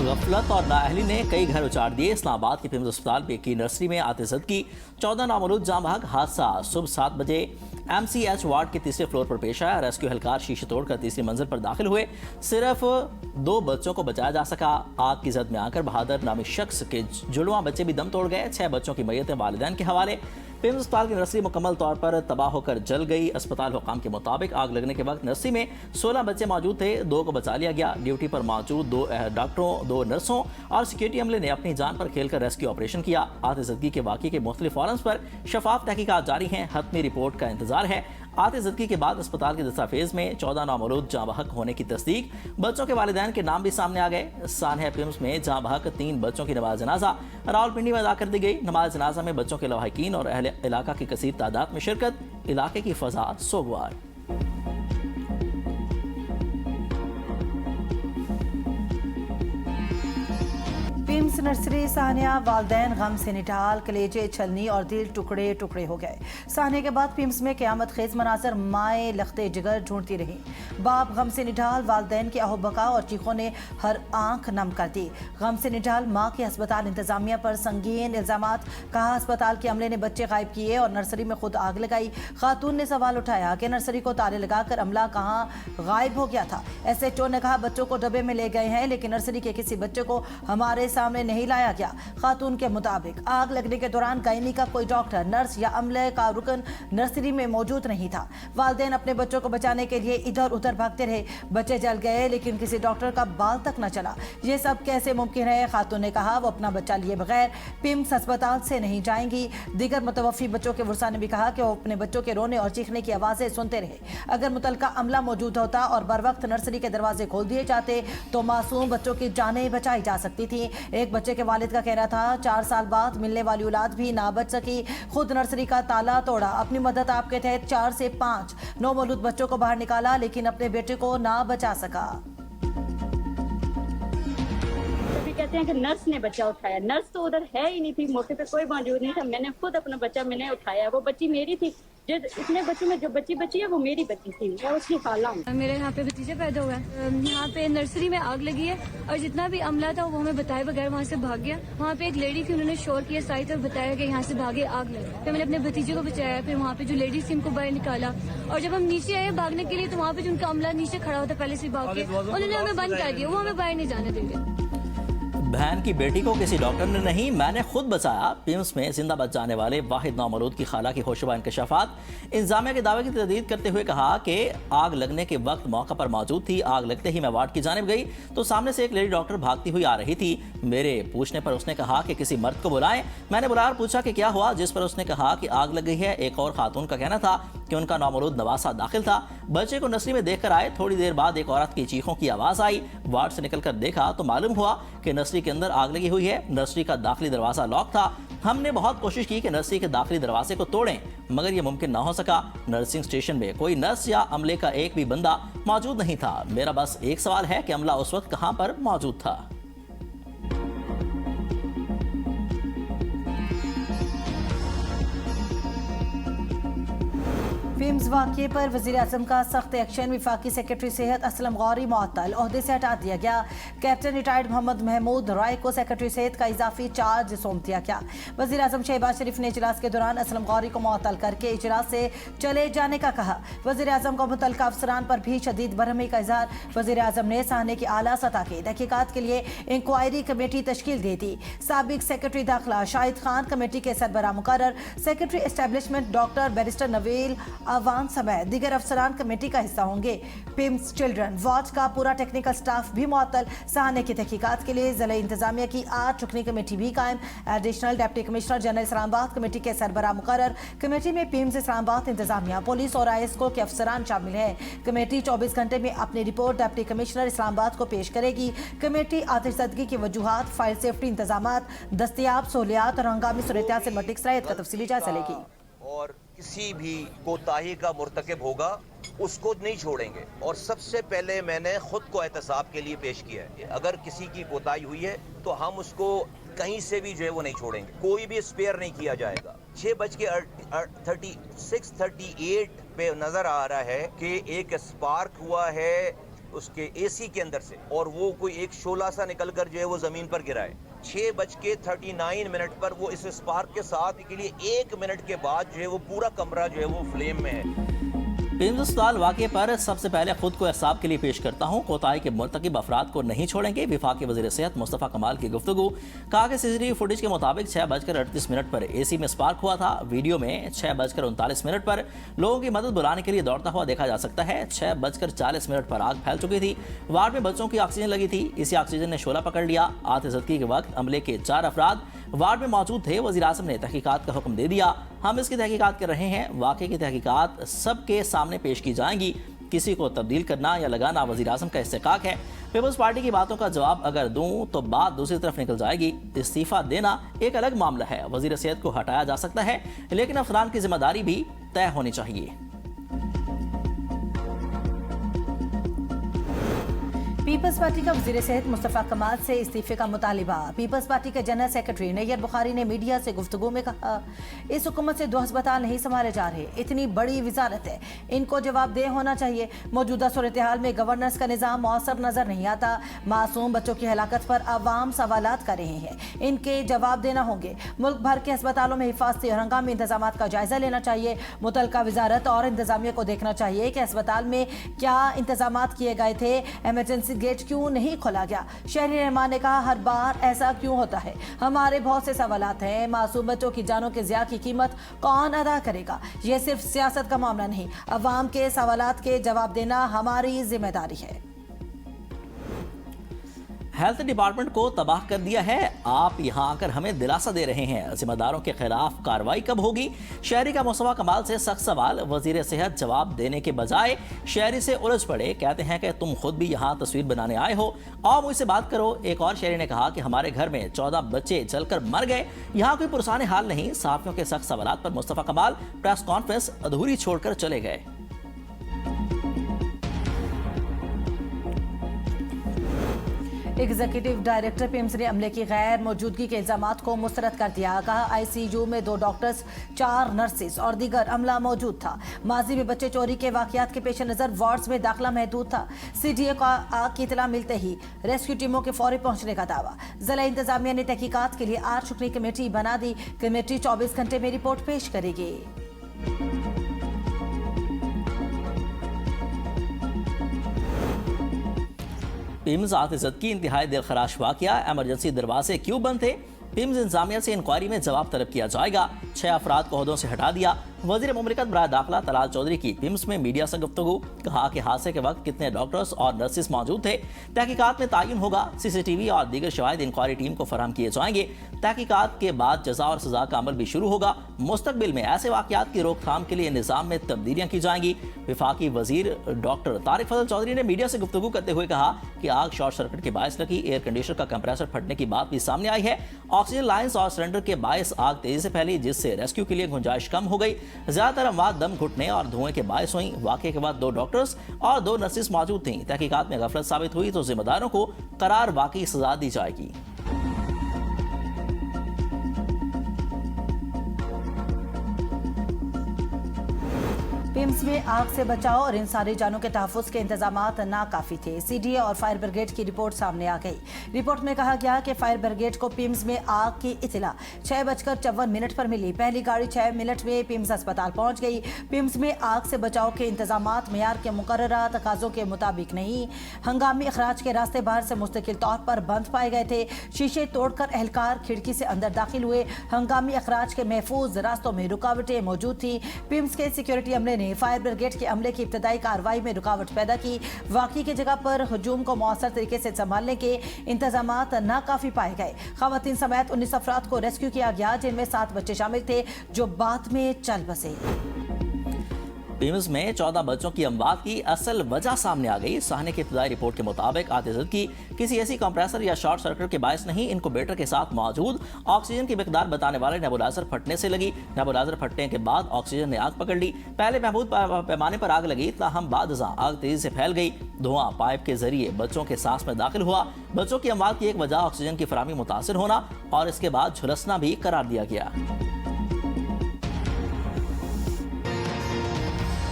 गफलत और नाअहली ने कई घर उजाड़ दिए। इस्लामाबाद के पिम्स अस्पताल की नर्सरी में आतिशद की 14 नामौलूद जाँ बहक। हादसा सुबह 7 बजे MCH वार्ड के तीसरे फ्लोर पर पेश आया। रेस्क्यू एहलकार शीशे तोड़कर तीसरी मंजिल पर दाखिल हुए। सिर्फ 2 बच्चों को बचाया जा सका। आग की जद में आकर बहादुर नामी शख्स के जुड़वां बच्चे भी दम तोड़ गए। 6 बच्चों की मैयतें वालिदैन के हवाले। पिम्स अस्पताल की नर्सरी मुकम्मल तौर पर तबाह होकर जल गई। अस्पताल हुकाम के मुताबिक आग लगने के वक्त नर्सरी में 16 बच्चे मौजूद थे। 2 को बचा लिया गया। ड्यूटी पर मौजूद 2 डॉक्टरों, 2 नर्सों और सिक्योरिटी अमले ने अपनी जान पर खेलकर रेस्क्यू ऑपरेशन किया। आतिशदगी के वाक़े के मुख्तलिफ फॉरम्स पर शफाफ तहकीकात जारी हैं। हतमी रिपोर्ट का इंतजार है। आतिशदगी के बाद अस्पताल के दस्तावेज में 14 नामौलूद जाँ बहक होने की तस्दीक। बच्चों के वालिदैन के नाम भी सामने आ गए। सानहा पिम्स में जाँ बहक 3 बच्चों की नमाज जनाजा रावलपिंडी में अदा कर दी गई। नमाज जनाजा में बच्चों के लवाहिकीन और अहले इलाका की कसीर तादाद में शिरकत। इलाके की फजा सोगवार। पिम्स नर्सरी सानिया वालदैन गम से निटाल, कलेजे छलनी और दिल टुकड़े टुकड़े हो गए। सानिया के बाद पिम्स में क़यामत खेज मनाजर। माए लखते जिगर ढूंढती रही। बाप गम से निटाल, वालदैन की अहोबका और चीखों ने हर आंख नम कर दी। गम से निटाल माँ के अस्पताल इंतजामिया पर संगीन इल्जामात। कहा अस्पताल के अमले ने बच्चे गायब किए और नर्सरी में खुद आग लगाई। खातून ने सवाल उठाया कि नर्सरी को ताले लगाकर अमला कहाँ गायब हो गया था। SHO ने कहा बच्चों को डब्बे में ले गए हैं, लेकिन नर्सरी के किसी बच्चे को हमारे सामने नहीं लाया गया। खातून के मुताबिक आग लगने के दौरान गायनी का कोई डॉक्टर, नर्स या अमले का रुकन नर्सरी में मौजूद नहीं था। वालिदैन अपने बच्चों को बचाने के लिए इधर उधर भागते रहे। बच्चे जल गए, लेकिन किसी डॉक्टर का बाल तक न चला। ये सब कैसे मुमकिन है? खातून ने कहा वो अपना बच्चा लिए बगैर पिम्स अस्पताल से नहीं जाएंगी। दीगर मुतवफ़ी बच्चों के वर्सा ने भी कहा कि वो अपने बच्चों के रोने और चीखने की आवाज़ें सुनते रहे। अगर मुतलका अमला मौजूद होता और बर वक्त नर्सरी के दरवाजे खोल दिए जाते तो मासूम बच्चों की जानें बचाई जा सकती थी। एक बच्चे के वालिद का कहना था 4 साल बाद मिलने वाली औलाद भी ना बच सकी। खुद नर्सरी का ताला तोड़ा। अपनी मदद आपके तहत 4 से 5 नौमौलूद बच्चों को बाहर निकाला, लेकिन अपने बेटे को ना बचा सका। कहते हैं कि नर्स ने बच्चा उठाया। नर्स तो उधर है ही नहीं थी, मौके पे कोई मौजूद नहीं था। मैंने खुद अपना बच्चा मैंने उठाया। वो बच्ची मेरी थी। जो इतने बच्चों में जो बच्ची बची है वो मेरी बच्ची थी। मैं उसकी खाला हूँ। मेरे यहाँ पे भतीजा पैदा हुआ है। यहाँ पे नर्सरी में आग लगी है और जितना भी अमला था वो हमें बताए बगैर वहाँ से भाग गया। वहाँ पे एक लेडी थी, उन्होंने शोर किया साइड और बताया कि यहाँ से भागे, आग लगी। फिर मैंने अपने भतीजे को बचाया। फिर वहाँ पे जो लेडीज थी उनको बाहर निकाला और जब हम नीचे आए भागने के लिए तो वहाँ पे जो उनका अमला नीचे खड़ा होता पहले से भाग के, उन्होंने हमें बंद कर दिया। वो हमें बाहर नहीं जाने देंगे। बहन की बेटी को किसी डॉक्टर ने नहीं, मैंने खुद बचाया। पिम्स में जिंदा बच जाने वाले वाहिद नामौलूद की खाला की होशरुबा इंकशाफात। इंजामिया के दावे की तस्दीद करते हुए कहा कि आग लगने के वक्त मौका पर मौजूद थी। आग लगते ही मैं वार्ड की जानिब गई तो सामने से एक लेडी डॉक्टर भागती हुई आ रही थी। मेरे पूछने पर उसने कहा कि किसी मर्द को बुलाएं। मैंने बुलाया और पूछा कि क्या हुआ, जिस पर उसने कहा कि आग लग गई है। एक और खातून का कहना था कि उनका नामौलूद नवासा दाखिल था। बच्चे को नर्सरी में देखकर आए। थोड़ी देर बाद एक औरत की चीखों की आवाज आई। वार्ड से निकलकर देखा तो मालूम हुआ कि नर्सरी के अंदर आग लगी हुई है। नर्सरी का दाखिली दरवाजा लॉक था। हमने बहुत कोशिश की कि नर्सरी के दाखिली दरवाजे को तोड़ें, मगर यह मुमकिन ना हो सका। नर्सिंग स्टेशन में कोई नर्स या अमले का एक भी बंदा मौजूद नहीं था। मेरा बस एक सवाल है कि अमला उस वक्त कहां पर मौजूद था। पिम्स वाक़े पर वज़ीर-ए-आज़म का सख्त एक्शन। वफाकी सेक्रेटरी सेहत असलम गौरी मुअत्तल, ओहदे से हटा दिया गया। कैप्टन रिटायर्ड मोहम्मद महमूद राय को सेक्रेटरी सेहत का इजाफी चार्ज सौंप दिया गया। वज़ीर-ए-आज़म शहबाज शरीफ ने इजलास के दौरान असलम गौरी को मुअत्तल करके इजलास से चले जाने का कहा। वज़ीर-ए-आज़म को मुतल्लिक़ अफसरान पर भी शदीद बरहमी का इज़हार। वज़ीर-ए-आज़म ने साहने की आला सतह की तहकीकात के लिए इंक्वायरी कमेटी तश्कील दे दी। साबिक सेक्रेटरी दाखिला शाहिद खान कमेटी के सरबराह मुकर्रर। Secretary establishment doctor barrister Naveel Awan समेत दीगर अफसरान कमेटी का हिस्सा होंगे। पिम्स चिल्ड्रन वॉच का पूरा टेक्निकल स्टाफ भी मुअत्तल। साहने की तहकीकात के लिए ज़िला इंतजामिया की 8 रुकनी कमेटी भी कायम। Additional deputy commissioner general Islamabad committee के सरबराह मुकर्रर। कमेटी में पिम्स इस्लामाबाद इंतजामिया, पुलिस और ISCO के अफसरान शामिल हैं। कमेटी 24 घंटे में अपनी रिपोर्ट डिप्टी कमिश्नर इस्लामाबाद को पेश करेगी। कमेटी आतिशदगी की वजूहात, फायर सेफ्टी इंतजामात, दस्तयाब सहूलियात और हंगामी सूरत से मुतल्लिक़ सलाहियत का तफसीली जायजा लेगी। और किसी भी कोताही का मुर्तकिब होगा उसको नहीं छोड़ेंगे। और सबसे पहले मैंने खुद को एहतसाब के लिए पेश किया है। अगर किसी की कोताही हुई है तो हम उसको कहीं से भी जो है वो नहीं छोड़ेंगे। कोई भी स्पेयर नहीं किया जाएगा। 6:38 पे नजर आ रहा है कि एक स्पार्क हुआ है उसके एसी के अंदर से, और वो कोई एक शोला सा निकलकर जो है वो जमीन पर गिरा है। 6:39 पर वो इस स्पार्क के साथ के लिए 1 मिनट के बाद जो है वो पूरा कमरा जो है वो फ्लेम में है। पिम्स अस्पताल वाक़े पर सबसे पहले खुद को एहसाब के लिए पेश करता हूँ। कोताही के मुर्तकिब अफराद को नहीं छोड़ेंगे। विफाकी वज़ीर सेहत मुस्तफ़ा कमाल की गुफ्तगू। कहा कि CCTV फुटेज के मुताबिक 6:38 पर AC में स्पार्क हुआ था। वीडियो में 6:39 पर लोगों की मदद बुलाने के लिए दौड़ता हुआ देखा जा सकता है। 6:40 पर आग फैल चुकी थी। वार्ड में बच्चों की ऑक्सीजन लगी थी। इसी ऑक्सीजन ने शोला पकड़ लिया। आतिशज़दगी के वक्त अमले के 4 अफराद वार्ड में मौजूद थे। वज़ीर आज़म ने तहकीकात का हुक्म दे दिया। हम इसकी तहकीकात कर रहे हैं। वाक़े की तहकीकात सबके सामने पेश की जाएंगी। किसी को तब्दील करना या लगाना वज़ीर आज़म का इस्तेकाक है। पीपल्स पार्टी की बातों का जवाब अगर दूं तो बात दूसरी तरफ निकल जाएगी। इस्तीफा देना एक अलग मामला है। वज़ीर सेहत को हटाया जा सकता है, लेकिन अफसरान की जिम्मेदारी भी तय होनी चाहिए। पीपल्स पार्टी का वज़ीर सेहत मुस्तफ़ा कमाल से इस्तीफे का मुतालिबा। पीपल्स पार्टी के जनरल सेक्रेटरी नैयर बुखारी ने मीडिया से गुफ्तगू में कहा, इस हुकूमत से 2 अस्पताल नहीं संभाले जा रहे। इतनी बड़ी वजारत है, इनको जवाबदेह होना चाहिए। मौजूदा सूरत हाल में गवर्नेंस का निज़ाम मौसर नजर नहीं आता। मासूम बच्चों की हलाकत पर अवाम सवालात कर रहे हैं, इनके जवाब देना होंगे। मुल्क भर के अस्पतालों में हिफाजती और हंगामी इंतजाम का जायजा लेना चाहिए। मुतलका वजारत और इंतजामिया को देखना चाहिए कि अस्पताल में क्या इंतजाम किए गए थे। इमरजेंसी गेट क्यों नहीं खोला गया। शहरी रहमान ने कहा, हर बार ऐसा क्यों होता है। हमारे बहुत से सवालात हैं। मासूम बच्चों की जानों के ज़िया की कीमत कौन अदा करेगा। यह सिर्फ सियासत का मामला नहीं, अवाम के सवालात के जवाब देना हमारी जिम्मेदारी है। हेल्थ डिपार्टमेंट को तबाह कर दिया है। आप यहाँ आकर हमें दिलासा दे रहे हैं। जिम्मेदारों के खिलाफ कार्रवाई कब होगी। शहरी का मुस्तफ़ा कमाल से सख्त सवाल। वज़ीर सेहत जवाब देने के बजाय शहरी से उलझ पड़े। कहते हैं कि तुम खुद भी यहाँ तस्वीर बनाने आए हो और मुझसे बात करो। एक और शहरी ने कहा कि हमारे घर में 14 बच्चे जलकर मर गए। यहाँ कोई पुरसाने हाल नहीं। सहाफ़ियों के सख्त सवालात पर मुस्तफ़ा कमाल प्रेस कॉन्फ्रेंस अधूरी छोड़कर चले गए। एग्जीक्यूटिव डायरेक्टर पिम्स ने अमले की गैर मौजूदगी के इल्जामात को मुस्तरद कर दिया। कहा, ICU में 2 डॉक्टर्स, 4 नर्सेस और दीगर अमला मौजूद था। माजी में बच्चे चोरी के वाकयात के पेश नजर वार्ड्स में दाखिला महदूद था। CDA को आग की इतला मिलते ही रेस्क्यू टीमों के फौरी पहुंचने का दावा। जिला इंतजामिया ने तहकीकात के लिए 8 रुकनी कमेटी बना दी। कमेटी 24 घंटे में रिपोर्ट पेश करेगी। पिम्स आतिशज़दगी इंतहाई दिलखराश वाक़या। एमरजेंसी दरवाजे क्यों बंद थे। पिम्स इंतजामिया से इंक्वायरी में जवाब तलब किया जाएगा। 6 अफराद को ओहदों से हटा दिया। वज़ीर मुमलिकत बराए दाखिला तलाल चौधरी की पिम्स में मीडिया से गुफ्तगू। कहा कि हादसे के वक्त कितने डॉक्टर्स और नर्सिस मौजूद थे। तहकीकात में तायुन होगा। CCTV और दीगर शवाहिद इंक्वायरी टीम को फराहम किए जाएंगे। तहकीकात के बाद जज़ा और सज़ा का अमल भी शुरू होगा। मुस्तकबिल में ऐसे वाक़यात की रोकथाम के लिए निज़ाम में तब्दीलियाँ की जाएंगी। विफाकी वज़ीर डॉक्टर तारिक फजल चौधरी ने मीडिया से गुफ्तगू करते हुए कहा कि आग शॉर्ट सर्किट के बायस लगी। एयर कंडीशनर का कंप्रेसर फटने की बात भी सामने आई है। ऑक्सीजन लाइन्स और सिलेंडर के बायस आग तेजी से फैली, जिससे रेस्क्यू के लिए गुंजाइश कम हो गई। ज्यादातर अमवात दम घुटने और धुएं के बायस हुई। वाक़े के बाद 2 डॉक्टर्स और 2 नर्सिस मौजूद थीं। तहकीकात में गफलत साबित हुई तो जिम्मेदारों को करार वाकई सजा दी जाएगी। पिम्स में आग से बचाव और इंसानी जानों के तहफ़्फ़ुज़ के इंतजामात नाकाफी थे। CDA और फायर ब्रिगेड की रिपोर्ट सामने आ गई। रिपोर्ट में कहा गया कि फायर ब्रिगेड को पिम्स में आग की इतला 6:54 पर मिली। पहली गाड़ी 6 मिनट में पिम्स अस्पताल पहुंच गई। पिम्स में आग से बचाव के इंतजामात मेयार के मुकर्ररा तकाज़ों के मुताबिक नहीं। हंगामी अखराज के रास्ते बाहर से मुस्तकिल तौर पर बंद पाए गए थे। शीशे तोड़कर एहलकार खिड़की से अंदर दाखिल हुए। हंगामी अखराज के महफूज रास्तों में रुकावटें मौजूद थी। पिम्स के सिक्योरिटी अमले ने फायर ब्रिगेड के अमले की इब्तदाई कार्रवाई में रुकावट पैदा की। वाक़ई की जगह पर हुजूम को मौसर तरीके से संभालने के इंतजामात नाकाफी पाए गए। खवातीन समेत 19 अफराद को रेस्क्यू किया गया, जिनमें 7 बच्चे शामिल थे जो बाद में चल बसे। पिम्स में 14 बच्चों की अमवात की असल वजह सामने आ गई। साहने की इब्तदाई रिपोर्ट के मुताबिक आतिशज़दगी किसी ऐसी कंप्रेसर या शॉर्ट सर्किट के बायस नहीं। इनक्यूबेटर के साथ मौजूद ऑक्सीजन की मिकदार बताने वाले नेबुलाइजर फटने से लगी। नेबुलाइजर फटने के बाद ऑक्सीजन ने आग पकड़ ली। पहले महमूद पैमाने पर आग लगी, ताहम बाद आग तेजी से फैल गई। धुआं पाइप के जरिए बच्चों के सांस में दाखिल हुआ। बच्चों की अमवात की एक वजह ऑक्सीजन की फराहमी मुतासिर होना और इसके बाद झुलसना भी करार दिया गया।